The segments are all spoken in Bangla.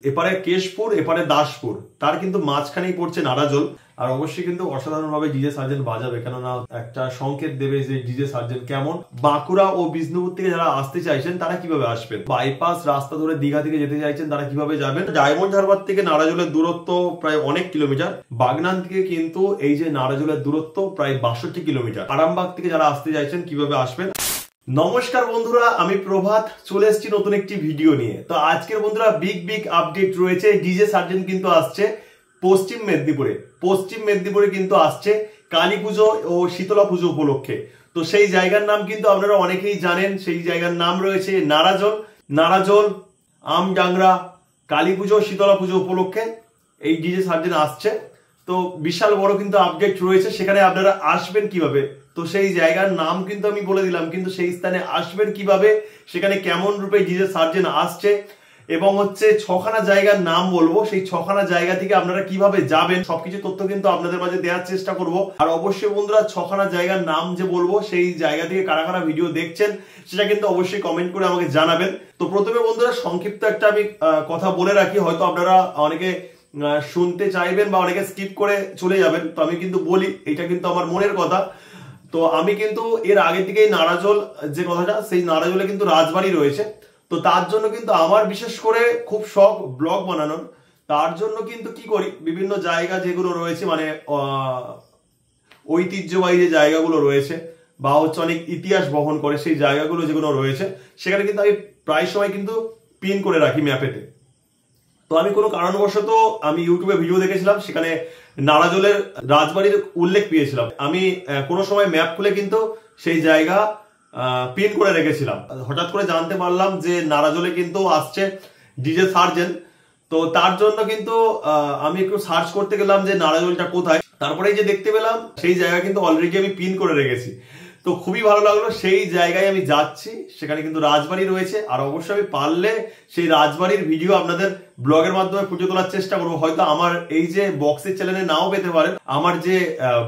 এপারে কেশপুর এপারে দাসপুর, তার কিন্তু মাঝখানেই পড়ছে নারাজল। আর অবশ্যই কিন্তু অসাধারণ ভাবে ডিজে সার্জেন বাজাবে, কেননা একটা সংকেত দেবে যে ডিজে সার্জেন কেমন। বাঁকুড়া ও বিষ্ণুপুর থেকে যারা আসতে চাইছেন তারা কিভাবে আসবেন, বাইপাস রাস্তা ধরে দীঘা থেকে যেতে চাইছেন তারা কিভাবে যাবেন। ডায়মন্ড হারবার থেকে নারাজলের দূরত্ব প্রায় অনেক কিলোমিটার। বাগনান থেকে কিন্তু এই যে নারাজলের দূরত্ব প্রায় 62 কিলোমিটার। আরামবাগ থেকে যারা আসতে চাইছেন কিভাবে আসবেন। নমস্কার বন্ধুরা, আমি প্রভাত চলে এসেছি নতুন একটি ভিডিও নিয়ে। তো আজকের বন্ধুরা বিগ আপডেট রয়েছে। ডিজে সার্জেন কিন্তু আসছে পশ্চিম মেদিনীপুরে কিন্তু আসছে কালী পুজো ও শীতলা পুজো উপলক্ষে। তো সেই জায়গার নাম কিন্তু আপনারা অনেকেই জানেন, সেই জায়গার নাম রয়েছে নারাজল আমডাংরা। কালী পুজো শীতলা পুজো উপলক্ষে এই ডিজে সার্জেন আসছে। তো বিশাল বড় কিন্তু আপডেট রয়েছে, সেখানে আপনারা আসবেন কিভাবে, তো সেই জায়গার নাম কিন্তু আমি বলে দিলাম, কিন্তু সেই স্থানে আসবেন কিভাবে, সেখানে কেমন রূপে ডিজে সার্জেন আসছে এবং হচ্ছে ছখানা জায়গার নাম বলবো, সেই ছখানা জায়গা থেকে আপনারা কিভাবে যাবেন সবকিছু তথ্য কিন্তু আপনাদের মাঝে দেওয়ার চেষ্টা করব। আর অবশ্যই বন্ধুরা ছখানা জায়গার নাম যে বলবো সেই জায়গা থেকে কারা কারা ভিডিও দেখছেন সেটা কিন্তু অবশ্যই কমেন্ট করে আমাকে জানাবেন। তো প্রথমে বন্ধুরা সংক্ষিপ্ত একটা আমি কথা বলে রাখি, হয়তো আপনারা অনেকে শুনতে চাইবেন বা অনেকে স্কিপ করে চলে যাবেন, তো আমি কিন্তু বলি এটা কিন্তু আমার মনের কথা। তো আমি কিন্তু এর আগে থেকেই নারাজল যে কথাটা, সেই নারাজলে কিন্তু রাজবাড়ি রয়েছে। তো তার জন্য কিন্তু আমার বিশেষ করে খুব শখ ব্লগ বানানোর। তার জন্য কিন্তু কি করি, বিভিন্ন জায়গা যেগুলো রয়েছে মানে ঐতিহ্যবাহী যে জায়গাগুলো রয়েছে বা হচ্ছে অনেক ইতিহাস বহন করে সেই জায়গাগুলো যেগুলো রয়েছে সেখানে কিন্তু আমি প্রায় সময় কিন্তু পিন করে রাখি ম্যাপেতে। তো আমি কোনো কারণবশত আমি ইউটিউবে ভিডিও দেখেছিলাম, সেখানে নারাজলের রাজবাড়ির উল্লেখ পেয়েছিলাম। আমি কোনো সময় ম্যাপ খুলে কিন্তু সেই জায়গা পিন করে রেখেছিলাম। হঠাৎ করে জানতে পারলাম যে নারাজলে কিন্তু আসছে ডিজে সার্জেন। তো তার জন্য কিন্তু আমি একটু সার্চ করতে গেলাম যে নারাজলটা কোথায়, তারপরে যে দেখতে পেলাম সেই জায়গা কিন্তু অলরেডি আমি পিন করে রেখেছি। তো খুবই ভালো লাগলো, সেই জায়গায় আমি যাচ্ছি, সেখানে কিন্তু রাজবাড়ি রয়েছে। আর অবশ্যই আমি পারলে সেই রাজবাড়ির ভিডিও আপনাদের ব্লগের মাধ্যমে ফুটে তোলার চেষ্টা করবো। হয়তো আমার এই যে বক্সের চ্যানেলে নাও পেতে পারেন, আমার যে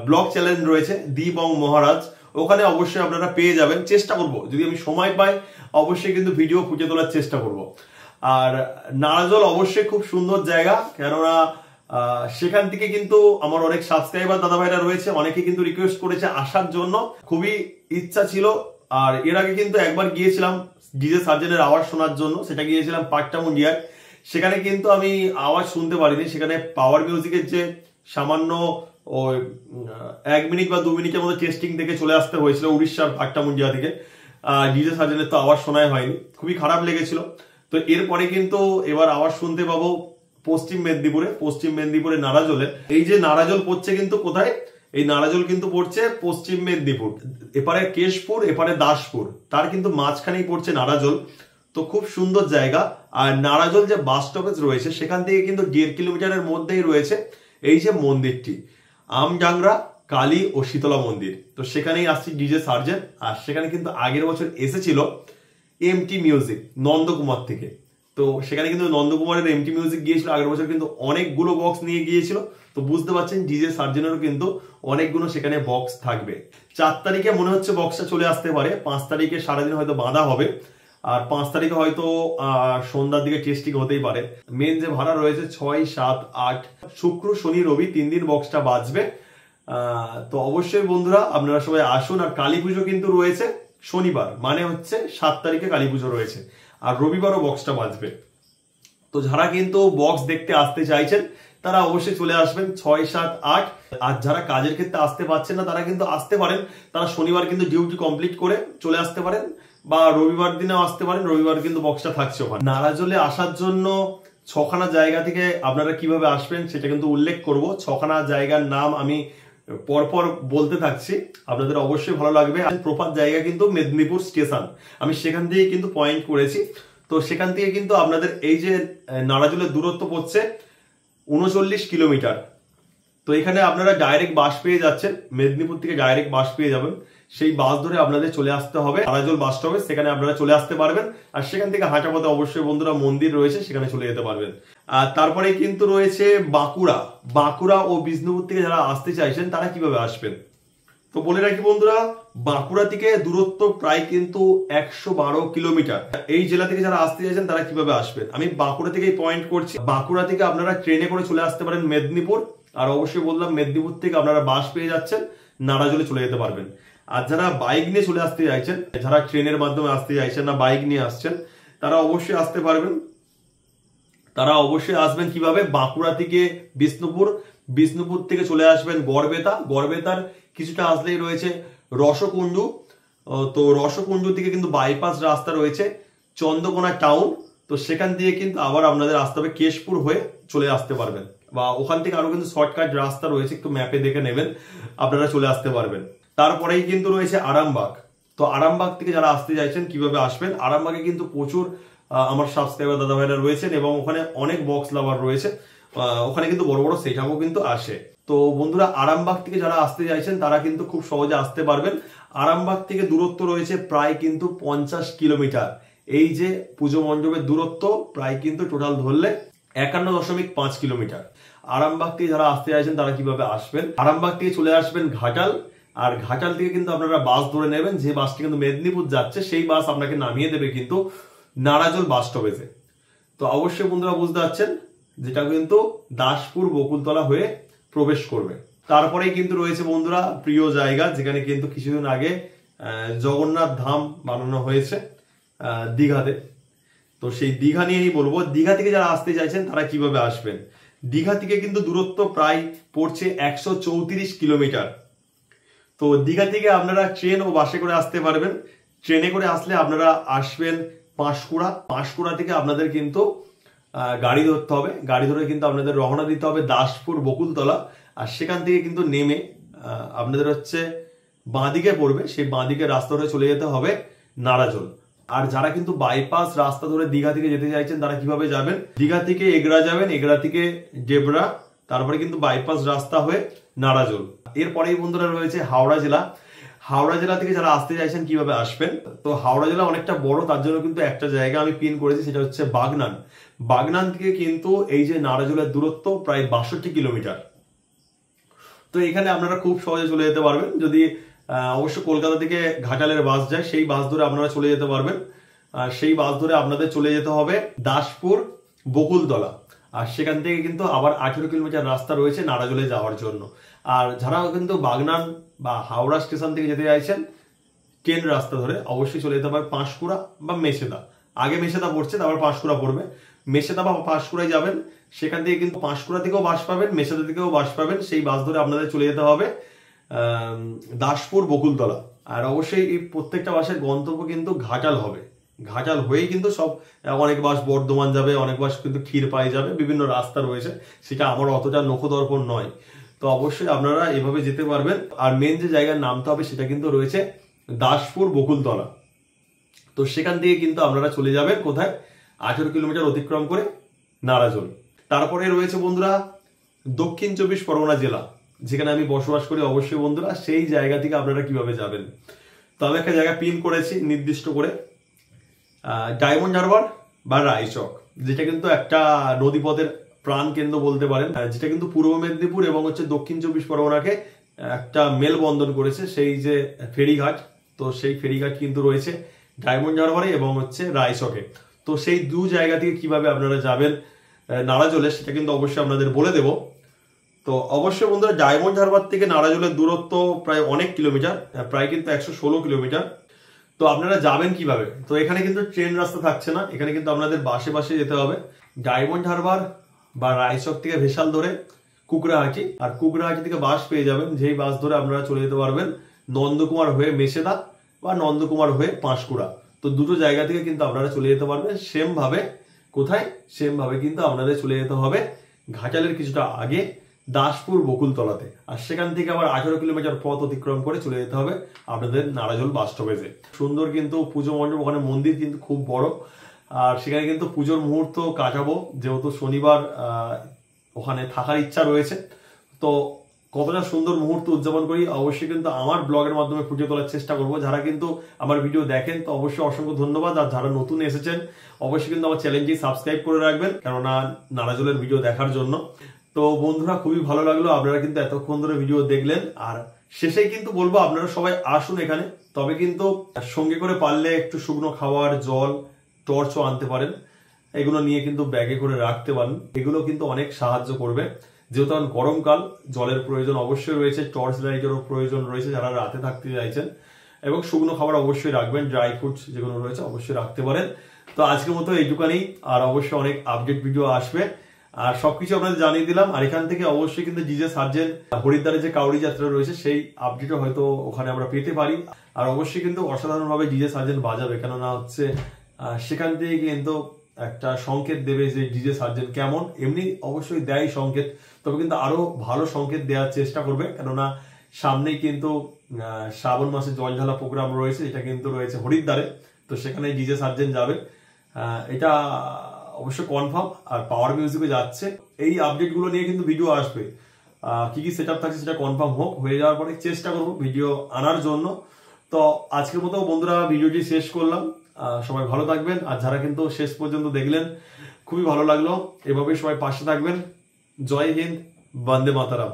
ব্লগ চ্যানেল রয়েছে দীপ এবং মহারাজ, ওখানে অবশ্যই আপনারা পেয়ে যাবেন। চেষ্টা করব যদি আমি সময় পাই অবশ্যই কিন্তু ভিডিও ফুটে তোলার চেষ্টা করব। আর নারাজল অবশ্যই খুব সুন্দর জায়গা, কেননা সেখান থেকে কিন্তু আমার অনেক সাবস্ক্রাইবার দাদা ভাইরা রয়েছে, অনেকে কিন্তু রিকোয়েস্ট করেছে আসার জন্য, খুবই ইচ্ছা ছিল। আর এর আগে কিন্তু একবার গিয়েছিলাম ডিজে সার্জেনের আওয়াজ শোনার জন্য, সেটা গিয়েছিলাম পাট্টামুন্ডিয়ায়। সেখানে কিন্তু আমি আওয়াজ শুনতে পারিনি, সেখানে পাওয়ার মিউজিকের যে সামান্য ওই 1 মিনিট বা 2 মিনিটের মতো টেস্টিং থেকে চলে আসতে হয়েছিল উড়িষ্যার পাট্টামুন্ডিয়া থেকে। ডিজে সার্জেনের তো আওয়াজ শোনাই হয়নি, খুবই খারাপ লেগেছিল। তো এরপরে কিন্তু এবার আওয়াজ শুনতে পাবো পশ্চিম মেদিনীপুরে নারাজলে। এই যে নারাজল পড়ছে কিন্তু কোথায়, এই নারাজল কিন্তু পড়ছে পশ্চিম মেদিনীপুর, এপারে কেশপুর এপারে দাসপুর, তার কিন্তু মাঝখানেই পড়ছে নারাজল। তো খুব সুন্দর জায়গা। আর নারাজল যে বাস স্টপেজ রয়েছে সেখান থেকে কিন্তু 1.5 কিলোমিটারের মধ্যেই রয়েছে এই যে মন্দিরটি, আমডাংরা কালী ও শীতলা মন্দির। তো সেখানেই আসছি ডিজে সার্জেন। আর সেখানে কিন্তু আগের বছর এসেছিল এমটি মিউজিক নন্দকুমার থেকে। তো সেখানে কিন্তু নন্দকুমারের এমটি মিউজিক গিয়েছিল আগের বছর, কিন্তু অনেকগুলো বক্স নিয়ে গিয়েছিল। তো বুঝতে পারছেন ডিজে সার্জেনেরও কিন্তু অনেকগুলো সেখানে বক্স থাকবে। 4 তারিখে মনে হচ্ছে বক্সটা চলে আসতে পারে, 5 তারিখে সারাদিন হয়তো বাঁধা হবে, আর 5 তারিখে হয়তো সন্ধ্যার দিকে টেস্টিং হতেই পারে। মেন যে ভাড়া রয়েছে 6, 7, 8 শুক্র শনি রবি 3 দিন বক্সটা বাজবে। তো অবশ্যই বন্ধুরা আপনারা সবাই আসুন। আর কালী পুজো কিন্তু রয়েছে শনিবার, মানে হচ্ছে 7 তারিখে কালী পুজো রয়েছে, আর রবিবারও বক্সটা বাজবে। তো যারা কিন্তু বক্স দেখতে আসতে চাইছেন তারা অবশ্যই চলে আসবেন 6, 7, 8। আর যারা কাজের ক্ষেত্রে আসতে পারছেন না তারা কিন্তু আসতে পারেন, তারা শনিবার কিন্তু ডিউটি কমপ্লিট করে চলে আসতে পারেন, বা রবিবার দিনেও আসতে পারেন, রবিবার কিন্তু বক্সটা থাকছে ওখানে। নারাজলে আসার জন্য ছখানা জায়গা থেকে আপনারা কিভাবে আসবেন সেটা কিন্তু উল্লেখ করব। ছখানা জায়গার নাম আমি পরপর বলতে থাকছি, আপনাদের অবশ্যই ভালো লাগবে। প্রপার জায়গা কিন্তু মেদিনীপুর স্টেশন, আমি সেখান থেকে কিন্তু পয়েন্ট করেছি। তো সেখান থেকে কিন্তু আপনাদের এই যে নারাজলের দূরত্ব পড়ছে 39 কিলোমিটার। তো এখানে আপনারা ডাইরেক্ট বাস পেয়ে যাচ্ছেন, মেদিনীপুর থেকে ডাইরেক্ট বাস পেয়ে যাবেন। সেই বাস ধরে আপনাদের চলে আসতে হবে নারাজল বাস স্টপে, সেখানে আপনারা চলে আসতে পারবেন। আর সেখান থেকে হাঁটা পথে অবশ্যই বন্ধুরা মন্দির রয়েছে, সেখানে চলে যেতে পারবেন। আর তারপরে কিন্তু রয়েছে বাঁকুড়া ও বিষ্ণুপুর থেকে যারা আসতে চাইছেন তারা কিভাবে আসবেন। তো বলে রাখি বন্ধুরা, বাঁকুড়া থেকে দূরত্ব প্রায় কিন্তু 112 কিলোমিটার। এই জেলা থেকে যারা আসতে চাইছেন তারা কিভাবে আসবেন, আমি বাঁকুড়া থেকেই পয়েন্ট করছি। বাঁকুড়া থেকে আপনারা ট্রেনে করে চলে আসতে পারেন মেদিনীপুর, আর অবশ্যই বললাম মেদিনীপুর থেকে আপনারা বাস পেয়ে যাচ্ছেন, নারাজলে চলে যেতে পারবেন। আর যারা বাইক নিয়ে চলে আসতে চাইছেন, যারা ট্রেনের মাধ্যমে আসতে চাইছেন না, বাইক নিয়ে আসছেন, তারা অবশ্যই আসতে পারবেন। তারা অবশ্যই আসবেন কিভাবে, বাঁকুড়া থেকে বিষ্ণুপুর, বিষ্ণুপুর থেকে চলে আসবেন গড়বেতা, গড়বেতার কিছুটা আসলেই রয়েছে রসকুঞ্জু। তো রসকুঞ্জু থেকে কিন্তু বাইপাস রাস্তা রয়েছে চন্দ্রকোনা টাউন, তো সেখান দিয়ে কিন্তু আবার আপনাদের আসতে হবে কেশপুর হয়ে চলে আসতে পারবেন, বা ওখান থেকে আরো কিন্তু শর্টকাট রাস্তা রয়েছে, একটু ম্যাপে দেখে নেবেন, আপনারা চলে আসতে পারবেন। তারপরেই কিন্তু রয়েছে আরামবাগ। তো আরামবাগ থেকে যারা আসতে চাইছেন কিভাবে আসবেন, আরামবাগে কিন্তু প্রচুর আমার সাবস্ক্রাইবার দাদা ভাইরা রয়েছেন এবং ওখানে অনেক বক্স লাভার রয়েছে, ওখানে কিন্তু বড় বড় সেটআপও কিন্তু আসে। তো বন্ধুরা, আরামবাগ থেকে যারা আসতে চাইছেন তারা কিন্তু খুব সহজে আসতে পারবেন। আরামবাগ থেকে দূরত্ব রয়েছে প্রায় কিন্তু 50 কিলোমিটার। এই যে পুজো মণ্ডপের দূরত্ব প্রায় কিন্তু টোটাল ধরলে 51.5 কিলোমিটার। আরামবাগ থেকে যারা আসতে চাইছেন তারা কিভাবে আসবেন, আরামবাগ থেকে চলে আসবেন ঘাটাল, আর ঘাটাল থেকে কিন্তু আপনারা বাস ধরে নেবেন, যে বাসটি কিন্তু মেদিনীপুর যাচ্ছে সেই বাস আপনাকে নামিয়ে দেবে কিন্তু নারাজল বাস স্টপেজে। তো অবশ্যই বন্ধুরা বুঝতে পারছেন, যেটা কিন্তু দাসপুর বকুলতলা হয়ে প্রবেশ করবে। তারপরেই কিন্তু রয়েছে বন্ধুরা প্রিয় জায়গা, যেখানে কিন্তু কিছুদিন আগে জগন্নাথ ধাম বানানো হয়েছে দীঘাতে। তো সেই দীঘা নিয়েই বলবো, দীঘা থেকে যারা আসতে চাইছেন তারা কিভাবে আসবেন। দীঘা থেকে কিন্তু দূরত্ব প্রায় পড়ছে 134 কিলোমিটার। তো দীঘা থেকে আপনারা ট্রেন ও বাসে করে আসতে পারবেন। ট্রেনে করে আসলে আপনারা আসবেন পাঁশকুড়া, পাঁশকুড়া থেকে আপনাদের কিন্তু গাড়ি ধরতে হবে, গাড়ি ধরে কিন্তু আপনাদের রওনা দিতে হবে দাসপুর বকুলতলা, আর সেখান থেকে কিন্তু নেমে আপনাদের হচ্ছে বাঁদিকে পড়বে, সেই বাঁদিকে রাস্তা ধরে চলে যেতে হবে নারাজল। আর যারা কিন্তু বাইপাস রাস্তা ধরে দীঘা থেকে যেতে চাইছেন তারা কিভাবে যাবেন, দীঘা থেকে এগরা যাবেন, এগরা থেকে ডেবরা, তারপরে কিন্তু বাইপাস রাস্তা হয়ে নারাজল। এরপরেই বন্ধুরা রয়েছে হাওড়া জেলা। হাওড়া জেলা থেকে যারা আসতে চাইছেন কিভাবে আসবেন, তো হাওড়া জেলা অনেকটা বড়, তার জন্য কিন্তু একটা জায়গা আমি পিন করেছি, সেটা হচ্ছে বাগনান। বাগনান থেকে কিন্তু এই যে নারাজলের দূরত্ব প্রায় 62 কিলোমিটার। তো এখানে আপনারা খুব সহজে চলে যেতে পারবেন, যদি অবশ্য কলকাতা থেকে ঘাটালের বাস যায়, সেই বাস ধরে আপনারা চলে যেতে পারবেন। আর সেই বাস ধরে আপনাদের চলে যেতে হবে দাসপুর বকুলতলা, আর সেখান থেকে কিন্তু আবার 18 কিলোমিটার রাস্তা রয়েছে নারাজলে যাওয়ার জন্য। আর যারা কিন্তু বাগনান বা হাওড়া স্টেশন থেকে যেতে চাইছেন ট্রেন রাস্তা ধরে অবশ্যই চলে যেতে পারে পাঁশকুড়া বা মেছেদা। আগে মেছেদা পড়ছে, তারপর পাঁশকুড়া পড়বে। মেছেদা বা পাঁশকুড়ায় যাবেন, সেখান থেকে কিন্তু পাঁশকুড়া থেকেও বাস পাবেন, মেছেদা থেকেও বাস পাবেন, সেই বাস ধরে আপনাদের চলে যেতে হবে দাসপুর বকুলতলা। আর অবশ্যই এই প্রত্যেকটা বাসের গন্তব্য কিন্তু ঘাটাল হবে, ঘাটাল হয়েই কিন্তু সব, অনেক বাস বর্ধমান যাবে, অনেক বাস কিন্তু ক্ষীরপাই যাবে, বিভিন্ন রাস্তা রয়েছে, সেটা আমার অতটা নখদর্পণ নয়। তো অবশ্যই আপনারা এভাবে যেতে পারবেন। আর মেন যে জায়গার নামতে হবে সেটা কিন্তু রয়েছে দাসপুর বকুলতলা। তো সেখান থেকে কিন্তু আপনারা চলে যাবেন কোথায়, 18 কিলোমিটার অতিক্রম করে নারাজল। তারপরে রয়েছে বন্ধুরা দক্ষিণ 24 পরগনা জেলা, যেখানে আমি বসবাস করি। অবশ্যই বন্ধুরা সেই জায়গা থেকে আপনারা কিভাবে যাবেন, তো আমি একটা জায়গা পিন করেছি নির্দিষ্ট করে, ডায়মন্ড হারবার বা রায়চক, যেটা কিন্তু একটা নদীপথের প্রাণ কেন্দ্র বলতে পারেন, যেটা কিন্তু পূর্ব মেদিনীপুর এবং হচ্ছে দক্ষিণ 24 পরগনাকে একটা মেলবন্ধন করেছে, সেই যে ফেরিঘাট। তো সেই ফেরিঘাট কিন্তু রয়েছে ডায়মন্ড হারবারে এবং হচ্ছে রায়চকে। তো সেই দু জায়গা থেকে কিভাবে আপনারা যাবেন নারাজলে, সেটা কিন্তু অবশ্যই আপনাদের বলে দেব। তো অবশ্যই বন্ধুরা ডায়মন্ড হারবার থেকে নারাজলের দূরত্ব প্রায় অনেক কিলোমিটার, প্রায় কিন্তু 116 কিলোমিটার। তো আপনারা যাবেন কিভাবে, তো এখানে কিন্তু ট্রেন রাস্তা থাকছে না, এখানে কিন্তু আপনাদের বাসে বাসে যেতে হবে। ডায়মন্ড হারবার বা রায়চক থেকে ভেসাল ধরে কুকরাহাটি, আর কুকরাহাটি থেকে বাস পেয়ে যাবেন, যেই বাস ধরে আপনারা চলে যেতে পারবেন নন্দকুমার হয়ে মেছেদা বা নন্দকুমার হয়ে পাঁশকুড়া। তো দুটো জায়গা থেকে কিন্তু আপনারা চলে যেতে পারবেন সেম ভাবে। কোথায়, সেম ভাবে কিন্তু আপনাদের চলে যেতে হবে ঘাটালের কিছুটা আগে দাসপুর বকুলতলাতে, আর সেখান থেকে আবার 18 কিলোমিটার পথ অতিক্রম করে চলে যেতে হবে আপনাদের নারাজল বাস স্টপেজে। সুন্দর কিন্তু পুজো মণ্ডপ, ওখানে মন্দির কিন্তু খুব বড়, আর সেখানে কিন্তু পুজোর মুহূর্ত কাটাবো, যেহেতু শনিবার ওখানে থাকার ইচ্ছা রয়েছে। তো কতটা সুন্দর মুহূর্ত উদযাপন করি অবশ্যই কিন্তু আমার ব্লগের মাধ্যমে ফুটিয়ে তোলার চেষ্টা করবো। যারা কিন্তু আমার ভিডিও দেখেন তো অবশ্যই অসংখ্য ধন্যবাদ, আর যারা নতুন এসেছেন অবশ্যই কিন্তু আমার চ্যানেলটি সাবস্ক্রাইব করে রাখবেন, কেননা নারাজলের ভিডিও দেখার জন্য। তো বন্ধুরা খুবই ভালো লাগলো, আপনারা কিন্তু এতক্ষণ ধরে ভিডিও দেখলেন। আর শেষেই কিন্তু বলবো আপনারা সবাই আসুন এখানে, তবে কিন্তু সঙ্গে করে পারলে একটু শুকনো খাবার, জল, টর্চও আনতে পারেন। এগুলো নিয়ে কিন্তু ব্যাগে করে রাখতে পারেন, এগুলো কিন্তু অনেক সাহায্য করবে। যেহেতু এখন গরমকাল, জলের প্রয়োজন অবশ্যই রয়েছে, টর্চ লাইটেরও প্রয়োজন রয়েছে যারা রাতে থাকতে চাইছেন, এবং শুকনো খাবার অবশ্যই রাখবেন, ড্রাই ফ্রুটস যেগুলো রয়েছে অবশ্যই রাখতে পারেন। তো আজকের মতো এইটুকানি, আর অবশ্যই অনেক আপডেট ভিডিও আসবে, আর সবকিছু আপনাদের জানিয়ে দিলাম। আর এখান থেকে অবশ্যই কিন্তু জিজে সার্জেন হরিদ্বারে যে কাউরি যাত্রা রয়েছে সেই আপডেটও হয়তো ওখানে আমরা পেতে পারি। আর অবশ্যই কিন্তু অসাধারণভাবে জিজে সার্জেন বাজাবে, কেননা হচ্ছে সেখান থেকে কিন্তু একটা সংকেত দেবে যে ডিজে সার্জেন কেমন। এমনি অবশ্যই দেয় সংকেত, তবে কিন্তু আরো ভালো সংকেত দেওয়ার চেষ্টা করবে, কেননা সামনেই কিন্তু শ্রাবণ মাসে জল ঢালা প্রোগ্রাম রয়েছে, এটা কিন্তু রয়েছে হরিদ্বারে। তো সেখানে ডিজে সার্জেন যাবে, এটা অবশ্যই কনফার্ম। আর পাওয়ার মিউজিকে যাচ্ছে। এই আপডেট গুলো নিয়ে কিন্তু ভিডিও আসবে, কি কি সেটআপ থাকছে সেটা কনফার্ম হয়ে যাওয়ার পরে চেষ্টা করবো ভিডিও আনার জন্য। তো আজকের মতো বন্ধুরা ভিডিওটি শেষ করলাম। সবাই ভালো থাকবেন, আর যারা কিন্তু শেষ পর্যন্ত দেখলেন খুবই ভালো লাগলো। এভাবে সবাই পাশে থাকবেন। জয় হিন্দ, বন্দে মাতারাম।